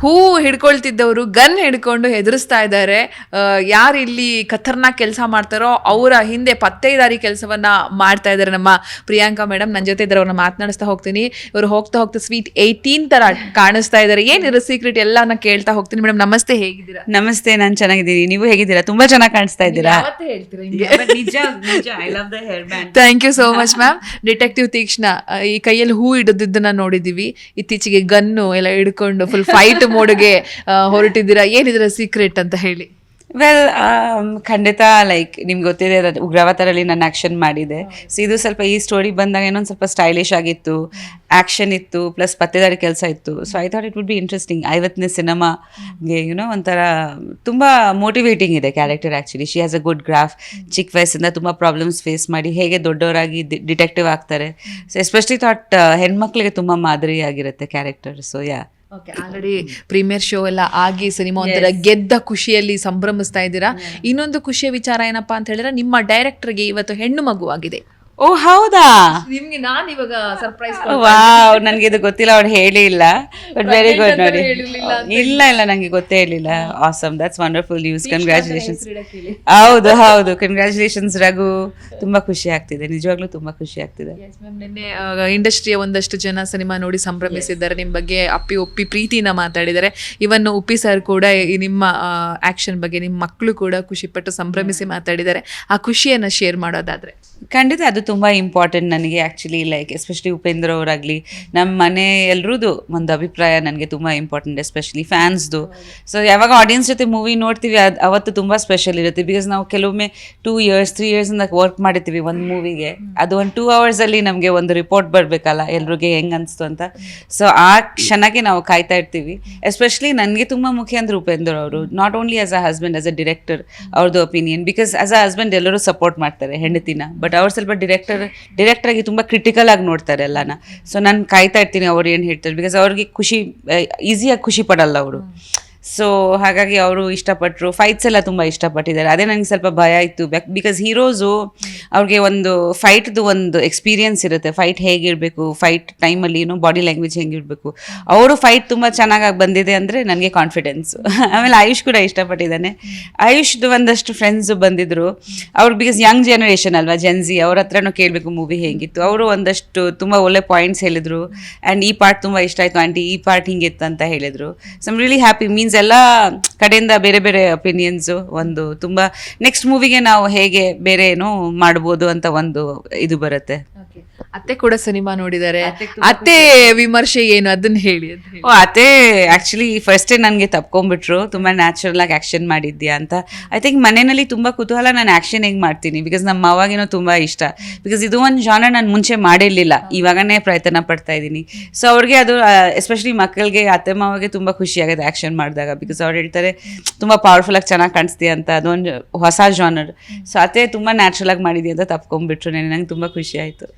ಹೂ ಹಿಡ್ಕೊಳ್ತಿದ್ದವರು gun ಹಿಡ್ಕೊಂಡು ಹೆದರಿಸ್ತಾ ಇದ್ದಾರೆ. ಯಾರು ಇಲ್ಲಿ ಖತರ್ನಾಕ್ ಕೆಲಸ ಮಾಡ್ತಾರೋ ಅವರ ಹಿಂದೆ ಪತ್ತೇದಾರಿ ಕೆಲಸವನ್ನ ಮಾಡ್ತಾ ಇದ್ದಾರೆ ನಮ್ಮ ಪ್ರಿಯಾಂಕಾ ಮೇಡಮ್. ನನ್ನ ಜೊತೆ ಇದ್ದಾರೆ, ಅವ್ರನ್ನ ಮಾತನಾಡಿಸ್ತಾ ಹೋಗ್ತೀನಿ. ಇವರು ಹೋಗ್ತಾ ಹೋಗ್ತಾ ಸ್ವೀಟ್ 18 ತರ ಕಾಣಿಸ್ತಾ ಇದ್ದಾರೆ. ಏನಿರೋ ಸೀಕ್ರೆಟ್ ಎಲ್ಲಾನ ಕೇಳ್ತಾ ಹೋಗ್ತೀನಿ. ಮೇಡಮ್ ನಮಸ್ತೆ, ಹೇಗಿದ್ದೀರಾ? ನಮಸ್ತೆ, ನಾನು ಚೆನ್ನಾಗಿದ್ದೀನಿ. ನೀವು ಹೇಗಿದ್ದೀರಾ? ತುಂಬಾ ಚೆನ್ನಾಗಿ ಕಾಣಿಸ್ತಾ ಇದ್ದೀರಾ. Thank you so much ma'am. Detective Teekshna ಈ ಕೈಯಲ್ಲಿ ಹೂ ಹಿಡಿದಿದ್ದನ್ನ ನೋಡಿದೀವಿ. ಇತ್ತೀಚೆಗೆ ಗನ್ನು ಎಲ್ಲ ಹಿಡ್ಕೊಂಡು ಫುಲ್ ಫೈಟ್ ಮೋಡ್ಗೆ ಹೊರಟಿದ್ದೀರಾ. ಏನಿದ್ರ ಸೀಕ್ರೆಟ್ ಅಂತ ಹೇಳಿ. ವೆಲ್, ಖಂಡಿತ ಲೈಕ್ ನಿಮ್ಗೆ ಗೊತ್ತಿದೆ, ಉಗ್ರವತಾರಲ್ಲಿ ನಾನು ಆ್ಯಕ್ಷನ್ ಮಾಡಿದೆ. ಸೊ ಇದು ಸ್ವಲ್ಪ ಈ ಸ್ಟೋರಿ ಬಂದಾಗ ಏನೊಂದು ಸ್ವಲ್ಪ ಸ್ಟೈಲಿಶ್ ಆಗಿತ್ತು, ಆ್ಯಕ್ಷನ್ ಇತ್ತು, ಪ್ಲಸ್ ಪತ್ತೇದಾರಿ ಕೆಲಸ ಇತ್ತು. So I thought it would be interesting. 50ನೇ ಸಿನಿಮಾಗೆ ಒಂಥರ ತುಂಬ ಮೋಟಿವೇಟಿಂಗ್ ಇದೆ character. Actually she has a good graph. ಚಿಕ್ಕ ವಯಸ್ಸಿಂದ ತುಂಬ ಪ್ರಾಬ್ಲಮ್ಸ್ ಫೇಸ್ ಮಾಡಿ ಹೇಗೆ ದೊಡ್ಡವರಾಗಿ ಡಿಟೆಕ್ಟಿವ್ ಆಗ್ತಾರೆ. ಸೊ ಎಸ್ಪೆಷಲಿ ಥಾಟ್ ಹೆಣ್ಮಕ್ಳಿಗೆ ತುಂಬ ಮಾದರಿಯಾಗಿರುತ್ತೆ character. So already premiere show ಎಲ್ಲ ಆಗಿ ಸಿನಿಮಾ ಒಂಥರ ಗೆದ್ದ ಖುಷಿಯಲ್ಲಿ ಸಂಭ್ರಮಿಸ್ತಾ ಇದ್ದೀರಾ. ಇನ್ನೊಂದು ಖುಷಿಯ ವಿಚಾರ ಏನಪ್ಪಾ ಅಂತ ಹೇಳಿದ್ರೆ, ನಿಮ್ಮ ಡೈರೆಕ್ಟರ್ಗೆ ಇವತ್ತು ಹೆಣ್ಣು ಮಗುವಾಗಿದೆ. ಓ ಹೌದಾ? ನಿಮ್ಗೆ ನಾನು ಇವಾಗ ಸರ್ಪ್ರೈಸ್. ವಾವ್, ನನಗೆ ಇದು ಗೊತ್ತಿಲ್ಲ, ಅವ್ರು ಹೇಳಿ ಇಲ್ಲ. But very good. ನೋಡಿ, ಇಲ್ಲ ನಂಗೆ ಗೊತ್ತೇ ಇರಲಿಲ್ಲ. Awesome, that's wonderful news. Congratulations. ಹೌದು ಕಂಗ್ರ್ಯಾಚುಲೇಷನ್ಸ್ ರಘು. ತುಂಬಾ ಖುಷಿ ಆಗ್ತಿದೆ, ನಿಜವಾಗ್ಲೂ ತುಂಬಾ ಖುಷಿ ಆಗ್ತಿದೆ. ನಿನ್ನೆ ಇಂಡಸ್ಟ್ರಿಯ ಒಂದಷ್ಟು ಜನ ಸಿನಿಮಾ ನೋಡಿ ಸಂಭ್ರಮಿಸಿದ್ದಾರೆ, ನಿಮ್ಮ ಬಗ್ಗೆ ಒಪ್ಪಿ ಪ್ರೀತಿನ ಮಾತಾಡಿದ್ದಾರೆ. ಇವನ್ ಉಪ್ಪಿ ಸರ್ ಕೂಡ ನಿಮ್ಮ ಆಕ್ಷನ್ ಬಗ್ಗೆ, ನಿಮ್ಮ ಮಕ್ಕಳು ಕೂಡ ಖುಷಿಪಟ್ಟು ಸಂಭ್ರಮಿಸಿ ಮಾತಾಡಿದ್ದಾರೆ. ಆ ಖುಷಿಯನ್ನ ಶೇರ್ ಮಾಡೋದಾದ್ರೆ ಖಂಡಿತ ಅದು ತುಂಬ ಇಂಪಾರ್ಟೆಂಟ್ ನನಗೆ. ಆ್ಯಕ್ಚುಲಿ ಲೈಕ್ ಎಸ್ಪೆಷಲಿ ಉಪೇಂದ್ರ ಅವರಾಗಲಿ, ನಮ್ಮ ಮನೆ ಎಲ್ರದ್ದು ಒಂದು ಅಭಿಪ್ರಾಯ ನನಗೆ ತುಂಬ ಇಂಪಾರ್ಟೆಂಟ್, ಎಸ್ಪೆಷಲಿ ಫ್ಯಾನ್ಸ್ದು. ಸೊ ಯಾವಾಗ ಆಡಿಯನ್ಸ್ ಜೊತೆ ಮೂವಿ ನೋಡ್ತೀವಿ ಅವತ್ತು ತುಂಬ ಸ್ಪೆಷಲ್ ಇರುತ್ತೆ. ಬಿಕಾಸ್ ನಾವು ಕೆಲವೊಮ್ಮೆ 2 years 3 yearsಯಿಂದ ವರ್ಕ್ ಮಾಡಿರ್ತೀವಿ ಒಂದು ಮೂವಿಗೆ. ಅದು ಒಂದು 2 hours ಒಂದು ಒಂದು ರಿಪೋರ್ಟ್ ಬರಬೇಕಲ್ಲ ಎಲ್ರಿಗೆ ಹೆಂಗೆ ಅನಿಸ್ತು ಅಂತ. ಸೊ ಆ ಕ್ಷಣಕ್ಕೆ ನಾವು ಕಾಯ್ತಾ ಇರ್ತೀವಿ. ಎಸ್ಪೆಷಲಿ ನನಗೆ ತುಂಬ ಮುಖ್ಯ ಅಂದರೆ ಉಪೇಂದ್ರ ಅವರು, not only as a husband, as a director ಅವ್ರದ್ದು opinion. Because as a husband ಎಲ್ಲರೂ ಸಪೋರ್ಟ್ ಮಾಡ್ತಾರೆ ಹೆಂಡತಿನ, ಬಟ್ ಅವ್ರು ಸ್ವಲ್ಪ ಡಿರೆಕ್ಟರ್ ಆಗಿ ತುಂಬ ಕ್ರಿಟಿಕಲ್ ಆಗಿ ನೋಡ್ತಾರೆ ಎಲ್ಲನ. ಸೊ ನಾನು ಕಾಯ್ತಾ ಇರ್ತೀನಿ ಅವ್ರು ಏನು ಹೇಳ್ತಾರೆ. ಬಿಕಾಸ್ ಅವ್ರಿಗೆ ಈಸಿಯಾಗಿ ಖುಷಿ ಪಡಲ್ಲ ಅವರು. ಸೊ ಹಾಗಾಗಿ ಅವರು ಇಷ್ಟಪಟ್ಟರು. ಫೈಟ್ಸ್ ಎಲ್ಲ ತುಂಬ ಇಷ್ಟಪಟ್ಟಿದ್ದಾರೆ. ಅದೇ ನನಗೆ ಸ್ವಲ್ಪ ಭಯ ಇತ್ತು. ಬಿಕಾಸ್ ಹೀರೋಸು ಅವ್ರಿಗೆ ಒಂದು ಫೈಟ್ದು ಒಂದು ಎಕ್ಸ್ಪೀರಿಯನ್ಸ್ ಇರುತ್ತೆ, ಫೈಟ್ ಹೇಗಿರಬೇಕು, ಫೈಟ್ ಟೈಮಲ್ಲಿ ಬಾಡಿ ಲ್ಯಾಂಗ್ವೇಜ್ ಹೆಂಗಿರಬೇಕು. ಅವರು ಫೈಟ್ ತುಂಬ ಚೆನ್ನಾಗಿ ಬಂದಿದೆ ಅಂದರೆ ನನಗೆ ಕಾನ್ಫಿಡೆನ್ಸು. ಆಮೇಲೆ ಆಯುಷ್ ಕೂಡ ಇಷ್ಟಪಟ್ಟಿದ್ದಾನೆ. ಆಯುಷ್ದು ಒಂದಷ್ಟು ಫ್ರೆಂಡ್ಸು ಬಂದಿದ್ದರು. ಅವ್ರು ಬಿಕಾಸ್ ಯಂಗ್ ಜನರೇಷನ್ ಅಲ್ವಾ, ಜೆನ್ಜಿ, ಅವ್ರ ಹತ್ರನೂ ಕೇಳಬೇಕು ಮೂವಿ ಹೇಗಿತ್ತು. ಅವರು ಒಂದಷ್ಟು ತುಂಬ ಒಳ್ಳೆ ಪಾಯಿಂಟ್ಸ್ ಹೇಳಿದರು. ಆ್ಯಂಡ್ ಈ ಪಾರ್ಟ್ ತುಂಬ ಇಷ್ಟ ಆಯಿತು ಆಂಟಿ, ಈ ಪಾರ್ಟ್ ಹಿಂಗಿತ್ತು ಅಂತ ಹೇಳಿದರು. So I'm really happy. Means ಎಲ್ಲ ಕಡೆಯಿಂದ ಬೇರೆ ಬೇರೆ ಒಪಿನಿಯನ್ಸು, ಒಂದು ತುಂಬ ನೆಕ್ಸ್ಟ್ ಮೂವಿಗೆ ನಾವು ಹೇಗೆ ಬೇರೆ ಏನೋ ಮಾಡ್ಬೋದು ಅಂತ ಒಂದು ಇದು ಬರುತ್ತೆ. ಅತ್ತೆ ಕೂಡ ಸಿನಿಮಾ ನೋಡಿದ್ದಾರೆ. ಅತ್ತೆ ವಿಮರ್ಶೆ ಏನು ಅದನ್ನ ಹೇಳಿ. ಅತ್ತೆ ಆಕ್ಚುಲಿ ಫಸ್ಟೇ ನನಗೆ ತಪ್ಕೊಂಡ್ಬಿಟ್ರು, ತುಂಬ ನ್ಯಾಚುರಲ್ ಆಗಿ ಆ್ಯಕ್ಷನ್ ಮಾಡಿದ್ಯಾ ಅಂತ. ಐ ಥಿಂಕ್ ಮನೆಯಲ್ಲಿ ತುಂಬ ಕುತೂಹಲ ನಾನು ಆ್ಯಕ್ಷನ್ ಹೆಂಗೆ ಮಾಡ್ತೀನಿ. ಬಿಕಾಸ್ ನಮ್ಮ ಮಾವಾಗಿನೂ ತುಂಬ ಇಷ್ಟ. ಬಿಕಾಸ್ ಇದು ಒಂದು ಜಾನರ್ ನಾನು ಮುಂಚೆ ಮಾಡಿರಲಿಲ್ಲ, ಇವಾಗನೇ ಪ್ರಯತ್ನ ಪಡ್ತಾ ಇದ್ದೀನಿ. ಸೊ ಅವ್ರಿಗೆ ಅದು ಎಸ್ಪೆಷಲಿ ಮಕ್ಕಳಿಗೆ, ಅತ್ತೆ ಮಾವಿಗೆ ತುಂಬ ಖುಷಿ ಆಗುತ್ತೆ ಆ್ಯಕ್ಷನ್ ಮಾಡಿದಾಗ. ಬಿಕಾಸ್ ಅವ್ರು ಹೇಳ್ತಾರೆ ತುಂಬ ಪವರ್ಫುಲ್ಲಾಗಿ ಚೆನ್ನಾಗಿ ಕಾಣಿಸ್ತೀಯ ಅಂತ, ಅದೊಂದು ಹೊಸ ಜಾನರ್. ಸೊ ಅತ್ತೆ ತುಂಬ ನ್ಯಾಚುರಲ್ ಆಗಿ ಮಾಡಿದ್ಯಾ ಅಂತ ತಪ್ಕೊಂಡ್ಬಿಟ್ರು. ನನಗೆ ತುಂಬ ಖುಷಿ ಆಯಿತು.